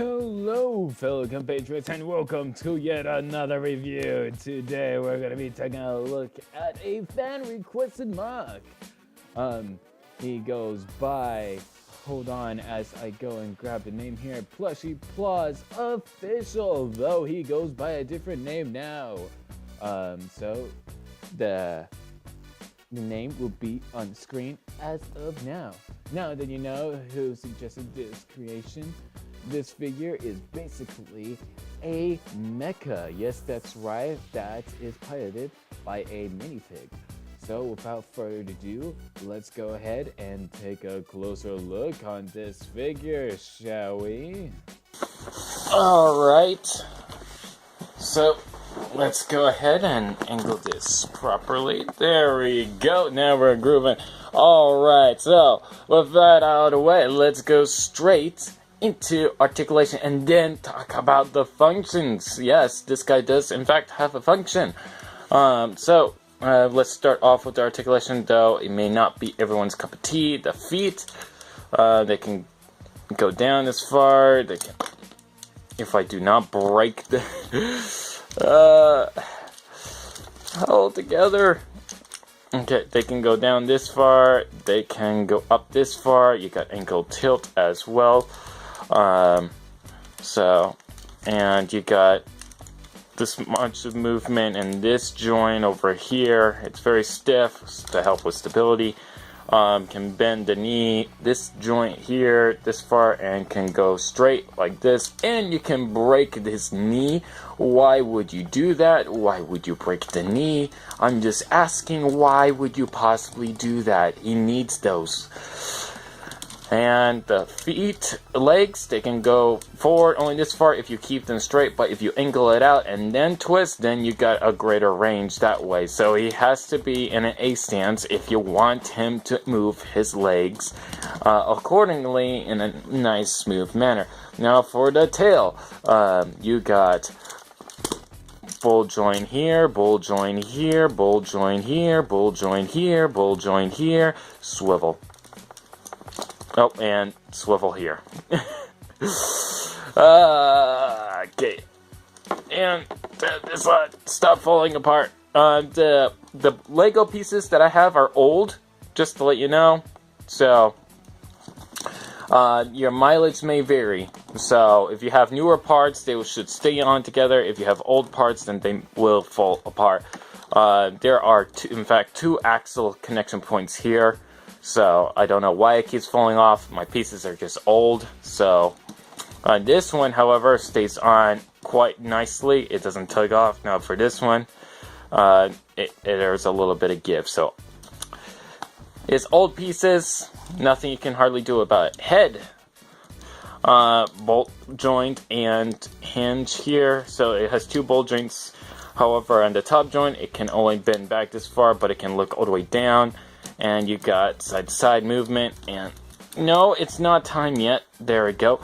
Hello, fellow compatriots, and welcome to yet another review. Today, we're going to be taking a look at a fan-requested MOC. He goes by, hold on as I go and grab the name here, Plushy Plaws Official, though he goes by a different name now. So the name will be on screen as of now. Now that you know who suggested this creation, this figure is basically a mecha. Yes, that's right. That is piloted by a minifig. So without further ado, let's go ahead and take a closer look on this figure, shall we? Alright. So let's go ahead and angle this properly. There we go. Now we're grooving. Alright, so with that out of the way, let's go straight into articulation and then talk about the functions. Yes, this guy does in fact have a function. Let's start off with the articulation, though it may not be everyone's cup of tea. The feet, they can go down as far. They can, if I do not break the all together. Okay, they can go down this far. They can go up this far. You got ankle tilt as well. And you got this much of movement in this joint over here. It's very stiff to help with stability. Can bend the knee, this joint here, this far, and can go straight like this. And you can break this knee. Why would you do that? Why would you break the knee? I'm just asking, why would you possibly do that? He needs those. And the feet, legs, they can go forward only this far if you keep them straight, but if you angle it out and then twist, then you got a greater range that way. So he has to be in an A stance if you want him to move his legs accordingly in a nice, smooth manner. Now for the tail, you got bull joint here, bull joint here, bull joint here, bull joint here, bull joint here, swivel. Oh, and swivel here. Okay. And this stop falling apart. The Lego pieces that I have are old, just to let you know. So, your mileage may vary. So, if you have newer parts, they should stay on together. If you have old parts, then they will fall apart. There are, in fact, two axle connection points here. So, I don't know why it keeps falling off. My pieces are just old. So, this one, however, stays on quite nicely. It doesn't tug off. Now, for this one, there's a little bit of give. So, it's old pieces. Nothing you can hardly do about it. Head. Bolt joint and hinge here. So, it has two bolt joints. However, on the top joint, it can only bend back this far, but it can look all the way down. And you got side-to-side movement, and no, it's not time yet. There we go.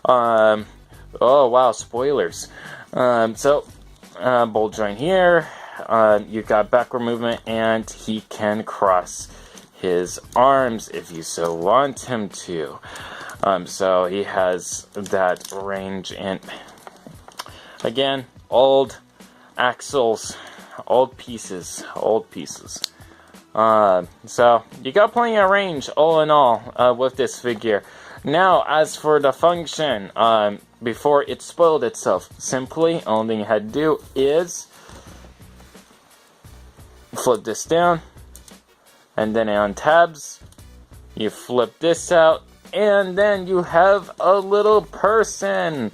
Oh wow, spoilers. Bolt joint here. You got backward movement, and he can cross his arms if you so want him to. So he has that range, and again, old axles, old pieces. So you got plenty of range all in all with this figure. Now, as for the function, before it spoiled itself, simply, only thing you had to do is flip this down, and then on tabs, you flip this out, and then you have a little person.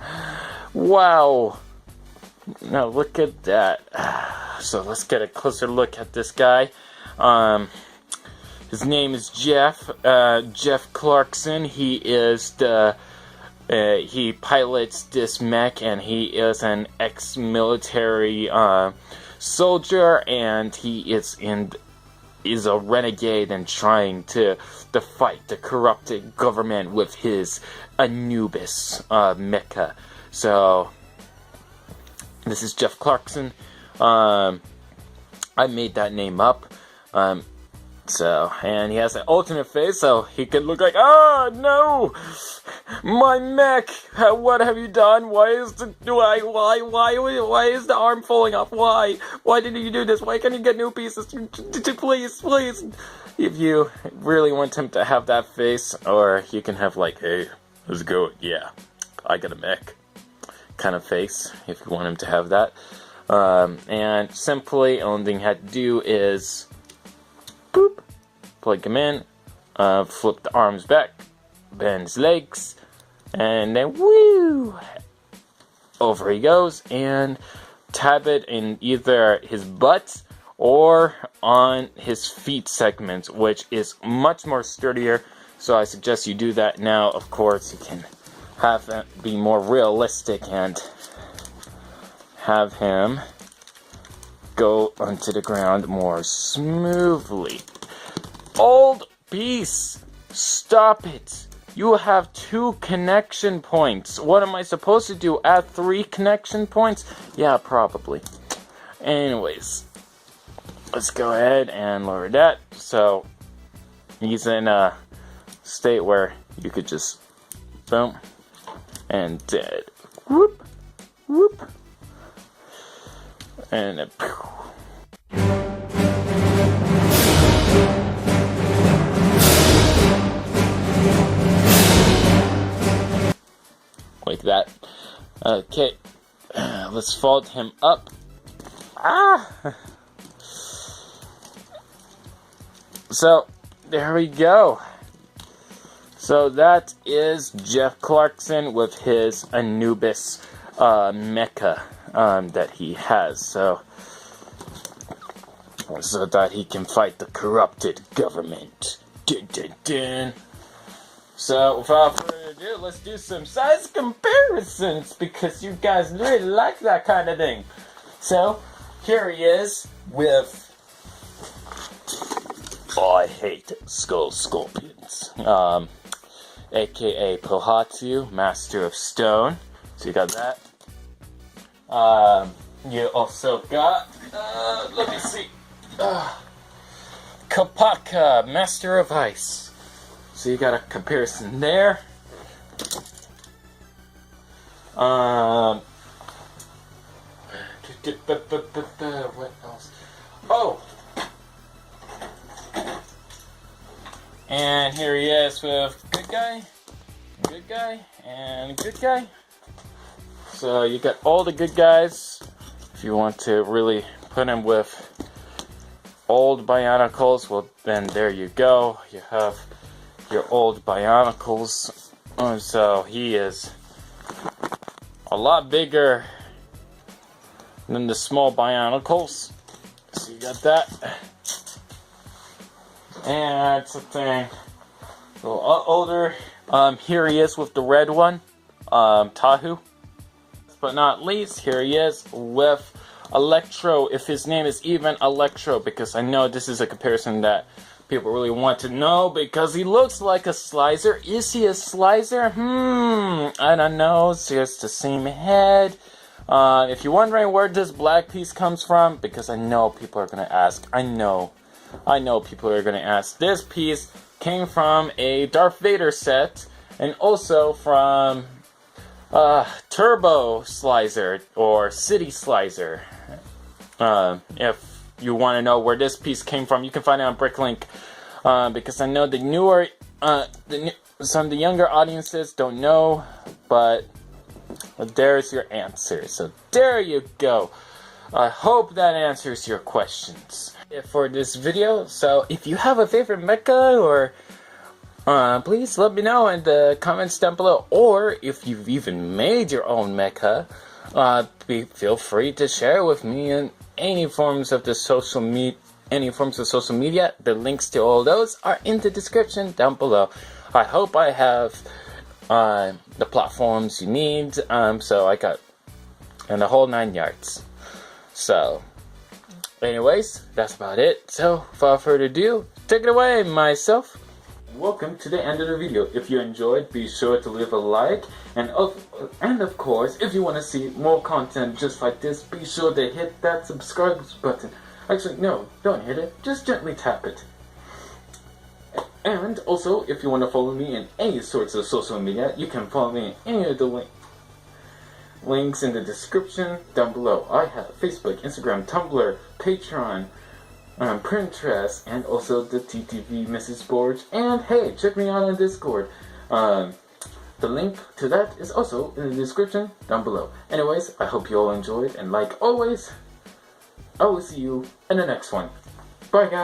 Wow. Now look at that. So let's get a closer look at this guy. His name is Jeff Clarkson. He is he pilots this mech, and he is an ex-military soldier, and he is a renegade and trying to fight the corrupted government with his Anubis Mecha. So this is Jeff Clarkson. I made that name up. So, and he has an alternate face, so he could look like, ah, no, my mech, what have you done? Why is the arm falling off? Why did you do this? Why can't you get new pieces? Please. If you really want him to have that face, or you can have like, hey, let's go, yeah, I got a mech kind of face, if you want him to have that. And simply, only thing you had to do is boop, plug him in, flip the arms back, bend his legs, and then woo, over he goes, and tab it in either his butt or on his feet segments, which is much more sturdier. So I suggest you do that now. Of course, you can have it be more realistic and have him go onto the ground more smoothly. Old piece, stop it. You have 2 connection points. What am I supposed to do? Add 3 connection points? Yeah, probably. Anyways, let's go ahead and lower that. So he's in a state where you could just boom and dead. Whoop, whoop. And then, like that. Okay, let's fold him up. So there we go. So that is Jeff Clarkson with his Anubis Mecha that he has, so that he can fight the corrupted government. Dun, dun, dun. So without further ado, let's do some size comparisons, because you guys really like that kind of thing. So here he is with I hate skull scorpions, aka Pohatu, Master of Stone. So you got that. You also got, let me see, Kapaka, Master of Ice. So you got a comparison there. What else? Oh! And here he is with good guy, and good guy. So you got all the good guys. If you want to really put him with old Bionicles, well then there you go. You have your old Bionicles. So he is a lot bigger than the small Bionicles. So you got that. And something a little older. Here he is with the red one, Tahu. But not least, here he is with Electro, if his name is even Electro, because I know this is a comparison that people really want to know, because he looks like a Slicer. Is he a Slicer? I don't know. It's just the same head. If you're wondering where this black piece comes from, because I know people are going to ask. I know people are going to ask. This piece came from a Darth Vader set, and also from Turbo Slicer or City Slicer. If you want to know where this piece came from, you can find it on Bricklink. Because I know the newer, some of the younger audiences don't know, but there's your answer. So there you go. I hope that answers your questions for this video. So if you have a favorite mecha, or please let me know in the comments down below, or if you've even made your own mecha, feel free to share with me in any forms of the social media. The links to all those are in the description down below. I hope I have the platforms you need. So I got the whole 9 yards. So, anyways, that's about it. So, without further ado, take it away, myself. Welcome to the end of the video. If you enjoyed, be sure to leave a like, and of course, if you want to see more content just like this, be sure to hit that subscribe button. Actually, no, don't hit it, just gently tap it. And also, if you want to follow me in any sorts of social media, you can follow me in any of the links in the description down below. I have Facebook, Instagram, Tumblr, Patreon, Printerest, and also the TTV message boards. And hey, check me out on Discord. The link to that is also in the description down below. Anyways, I hope you all enjoyed, and like always, I will see you in the next one. Bye guys!